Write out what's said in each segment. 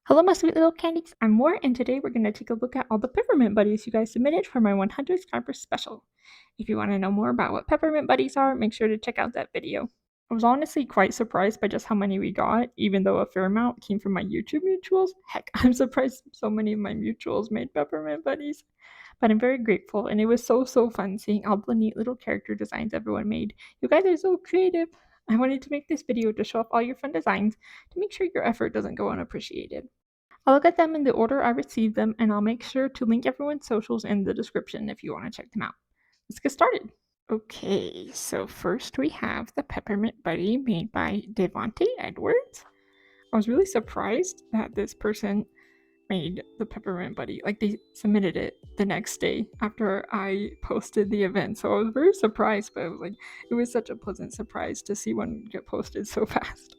Hello, my sweet little candies. I'm Moore, and today we're going to take a look at all the Peppermint Buddies you guys submitted for my 100 subscribers special. If you want to know more about what Peppermint Buddies are, make sure to check out that video. I was honestly quite surprised by just how many we got, even though a fair amount came from my YouTube mutuals. Heck, I'm surprised so many of my mutuals made Peppermint Buddies. But I'm very grateful, and it was so fun seeing all the neat little character designs everyone made. You guys are so creative. I wanted to make this video to show off all your fun designs to make sure your effort doesn't go unappreciated. I'll look at them in the order I received them, and I'll make sure to link everyone's socials in the description if you want to check them out. Let's get started. Okay, so first we have the Peppermint Buddy made by Devonte Edwards. I was really surprised that this person made the Peppermint Buddy. Like, they submitted it the next day after I posted the event, so I was very surprised, but it was such a pleasant surprise to see one get posted so fast.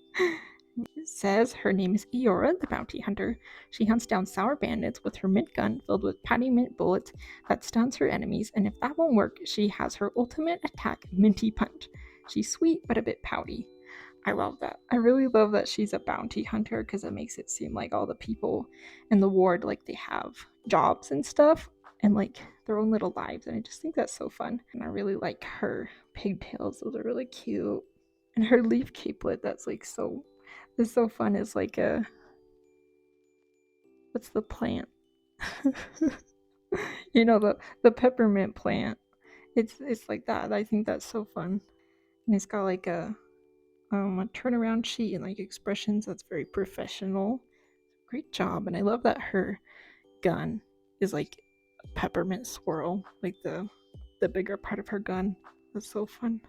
It says her name is Aora, the bounty hunter. She hunts down sour bandits with her mint gun filled with patty mint bullets that stuns her enemies, and if that won't work, she has her ultimate attack, Minty Punch. She's sweet but a bit pouty. I love that. I really love that she's a bounty hunter because it makes it seem like all the people in the ward, like, they have jobs and stuff and like their own little lives, and I just think that's so fun. And I really like her pigtails. Those are really cute. And her leaf capelet, that's like so fun. Is like a, what's the plant? You know, the peppermint plant. It's like that. I think that's so fun. And it's got like a turnaround sheet and like expressions that's very professional. Great job. And I love that her gun is like a peppermint swirl, like the bigger part of her gun. That's so fun.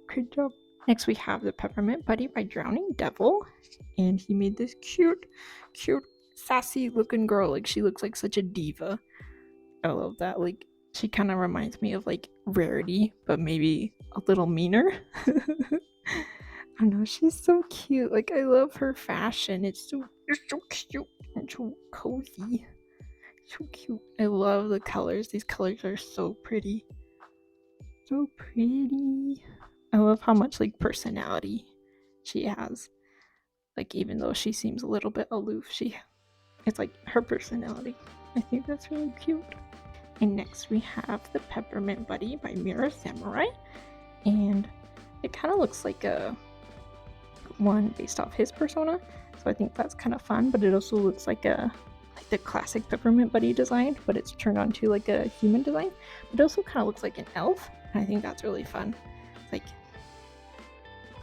Great job. Next we have the Peppermint Buddy by Drowning Devil, and he made this cute, sassy looking girl. Like, she looks like such a diva. I love that. Like, she kind of reminds me of like Rarity, but maybe a little meaner. I know, she's so cute. Like, I love her fashion. It's so cute and so cozy. So cute. I love the colors. These colors are so pretty. So pretty. I love how much like personality she has. Like, even though she seems a little bit aloof, it's like her personality. I think that's really cute. And next we have the Peppermint Buddy by Mirror Samurai, and it kind of looks like a one based off his persona, so I think that's kind of fun. But it also looks like the classic Peppermint Buddy design, but it's turned onto like a human design. But it also kind of looks like an elf, and I think that's really fun. It's like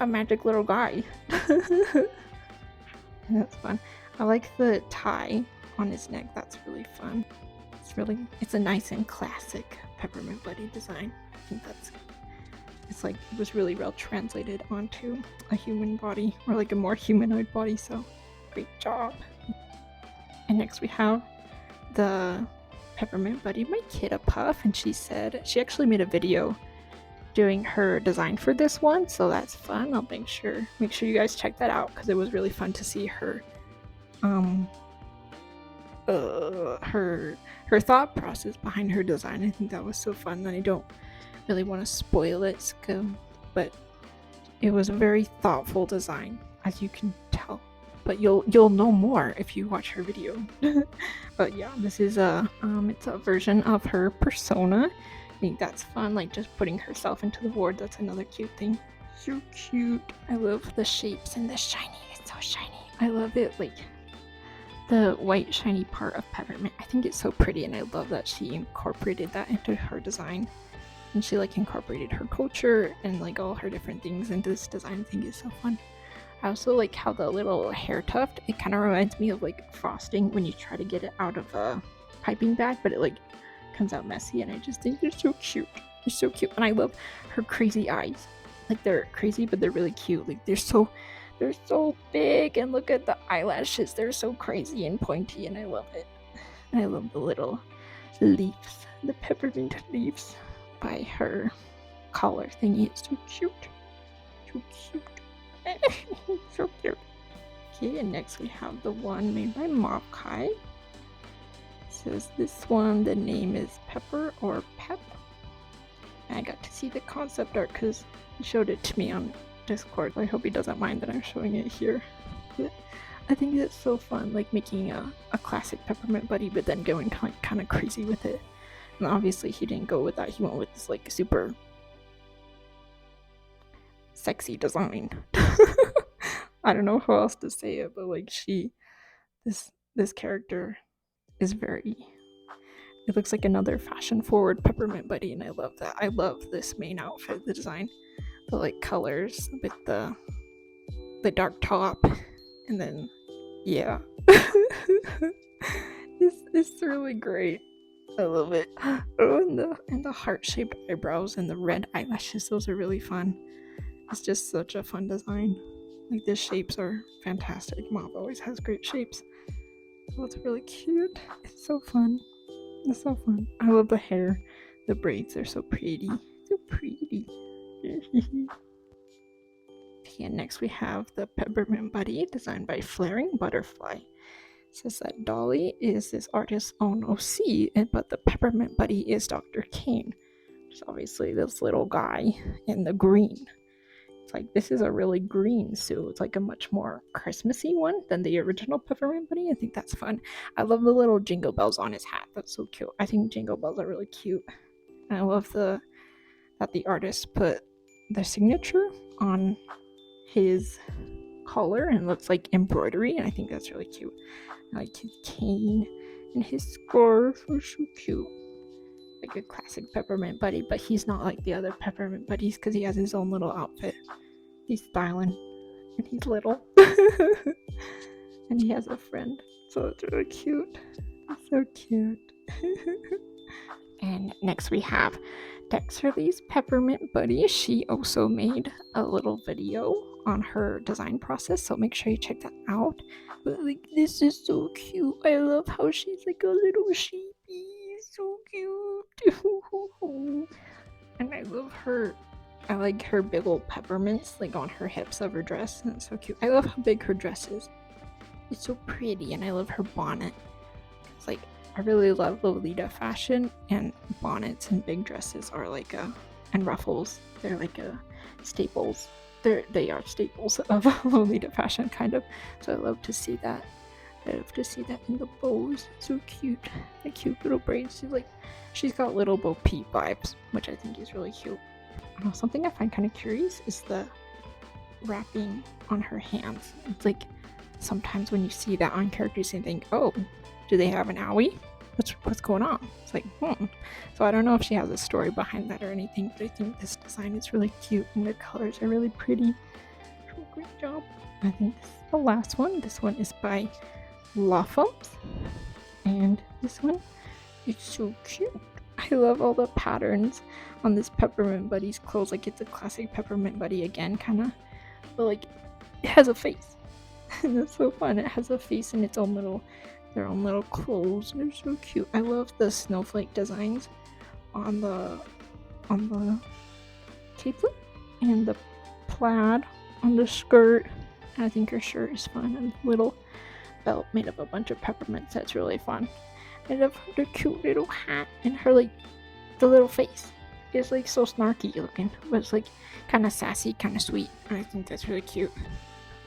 a magic little guy. That's fun. I like the tie on his neck. That's really fun. It's a nice and classic Peppermint Buddy design. I think it was really well translated onto a human body, or like a more humanoid body, so great job. And next we have the Peppermint Buddy by Kittehpuff, and she actually made a video doing her design for this one, so that's fun. I'll make sure you guys check that out because it was really fun to see her her thought process behind her design. I think that was so fun, and I don't really want to spoil it, but it was a very thoughtful design, as you can tell. But you'll know more if you watch her video. But yeah, this is it's a version of her persona. I think that's fun, like just putting herself into the ward. That's another cute thing. So cute. I love the shapes and the shiny. It's so shiny. I love it. Like, the white shiny part of Peppermint, I think it's so pretty, and I love that she incorporated that into her design. And she like incorporated her culture and like all her different things into this design. I think it's so fun. I also like how the little hair tuft, it kind of reminds me of like frosting when you try to get it out of a piping bag, but it like comes out messy, and I just think they're so cute. They're so cute. And I love her crazy eyes. Like, they're crazy, but they're really cute. Like, they're so big, and look at the eyelashes. They're so crazy and pointy, and I love it. And I love the little leaves, the peppermint leaves by her collar thingy. It's so cute. So cute. So cute. Okay, and next we have the one made by Mov Kai. It says this one, the name is Pepper or Pep. And I got to see the concept art because he showed it to me on Discord. I hope he doesn't mind that I'm showing it here. I think it's so fun, like making a classic Peppermint buddy, but then going kind of crazy with it. And obviously he didn't go with that. He went with this like super sexy design. I don't know how else to say it, but like this character is very, it looks like another fashion forward Peppermint buddy, and I love that. I love this main outfit, the design, the like colors with the dark top, and then yeah. It's really great. I love it. Oh, and the heart-shaped eyebrows and the red eyelashes, those are really fun. It's just such a fun design. Like, the shapes are fantastic. Mov always has great shapes. Oh, it's really cute. It's so fun. It's so fun. I love the hair. The braids are so pretty. So pretty. Okay, and next we have the Peppermint Buddy, designed by Flaring Butterfly. It says that Dolly is this artist's own OC, but the Peppermint Buddy is Dr. Kane, which is obviously this little guy in the green. It's like, this is a really green suit. It's like a much more Christmassy one than the original Peppermint Buddy. I think that's fun. I love the little jingle bells on his hat. That's so cute. I think jingle bells are really cute. And I love that the artist put the signature on his collar and it looks like embroidery, and I think that's really cute. I like his cane and his scarf are so cute. Like a classic Peppermint Buddy, but he's not like the other Peppermint Buddies because he has his own little outfit. He's styling and he's little. And he has a friend, so it's really cute. It's so cute. And next we have Dexerli's Peppermint Buddy. She also made a little video on her design process, so make sure you check that out. But like, this is so cute. I love how she's like a little sheepy. So cute. And I love her. I like her big old peppermints like on her hips of her dress, and it's so cute. I love how big her dress is. It's so pretty, and I love her bonnet. It's like, I really love Lolita fashion, and bonnets and big dresses are like and ruffles, they're like staples. They are staples of Lolita fashion, kind of. So I love to see that. I love to see that in the bows. So cute. The cute little braids. She's got little Bo Peep vibes, which I think is really cute. Something I find kind of curious is the wrapping on her hands. It's like, sometimes when you see that on characters, you think, oh, do they have an owie? What's going on? It's like, So I don't know if she has a story behind that or anything, but I think this design is really cute and the colors are really pretty. So great job. I think this is the last one. This one is by Raffle, and this one is so cute. I love all the patterns on this Peppermint Buddy's clothes. Like, it's a classic Peppermint Buddy again, kind of, but like, it has a face. And it's so fun. It has a face and their own little clothes. They're so cute. I love the snowflake designs on the capelet and the plaid on the skirt. And I think her shirt is fun, and little belt made of a bunch of peppermints. That's really fun. I love her cute little hat and her like the little face. It's like so snarky looking, but it's like kind of sassy, kind of sweet. And I think that's really cute.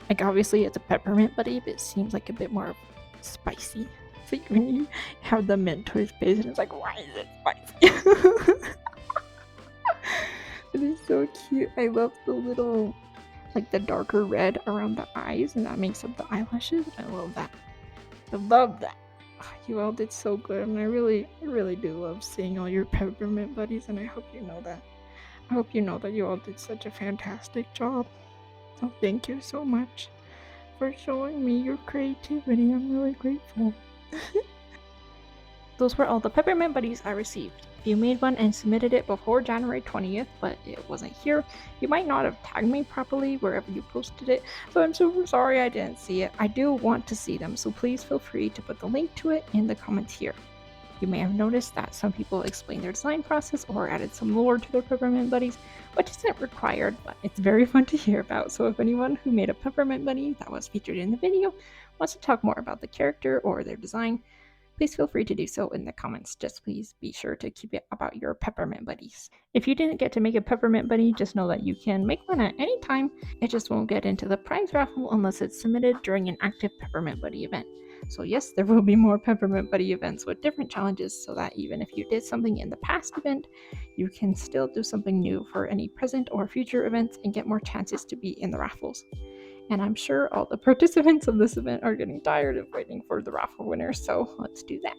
Like, obviously it's a Peppermint Buddy, but it seems like a bit more spicy. It's like when you have the mint to his face and it's like, why is it spicy? It is so cute. I love the little, like the darker red around the eyes, and that makes up the eyelashes. I love that. I love that. You all did so good, and I really do love seeing all your Peppermint Buddies, and I hope you know that. I hope you know that you all did such a fantastic job. So thank you so much for showing me your creativity. I'm really grateful. Those were all the Peppermint Buddies I received. If you made one and submitted it before January 20th, but it wasn't here, you might not have tagged me properly wherever you posted it, so I'm super sorry I didn't see it. I do want to see them, so please feel free to put the link to it in the comments here. You may have noticed that some people explained their design process or added some lore to their Peppermint Buddies, which isn't required, but it's very fun to hear about. So if anyone who made a Peppermint Buddy that was featured in the video wants to talk more about the character or their design, please feel free to do so in the comments. Just please be sure to keep it about your peppermint buddies. If you didn't get to make a peppermint buddy, just know that you can make one at any time. It just won't get into the prize raffle unless it's submitted during an active peppermint buddy event. So yes, there will be more peppermint buddy events with different challenges, so that even if you did something in the past event, you can still do something new for any present or future events and get more chances to be in the raffles. And I'm sure all the participants of this event are getting tired of waiting for the raffle winners, so let's do that.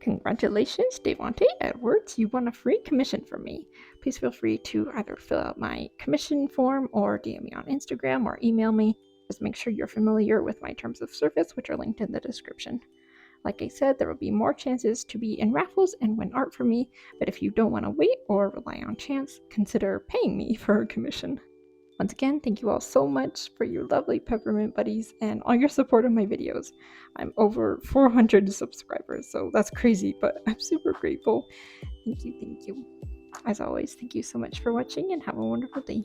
Congratulations, Devonte Edwards. You won a free commission from me. Please feel free to either fill out my commission form or DM me on Instagram or email me. Just make sure you're familiar with my terms of service, which are linked in the description. Like I said, there will be more chances to be in raffles and win art from me, but if you don't want to wait or rely on chance, consider paying me for a commission. Once again, thank you all so much for your lovely peppermint buddies and all your support on my videos. I'm over 400 subscribers, so that's crazy, but I'm super grateful. Thank you. As always, thank you so much for watching and have a wonderful day.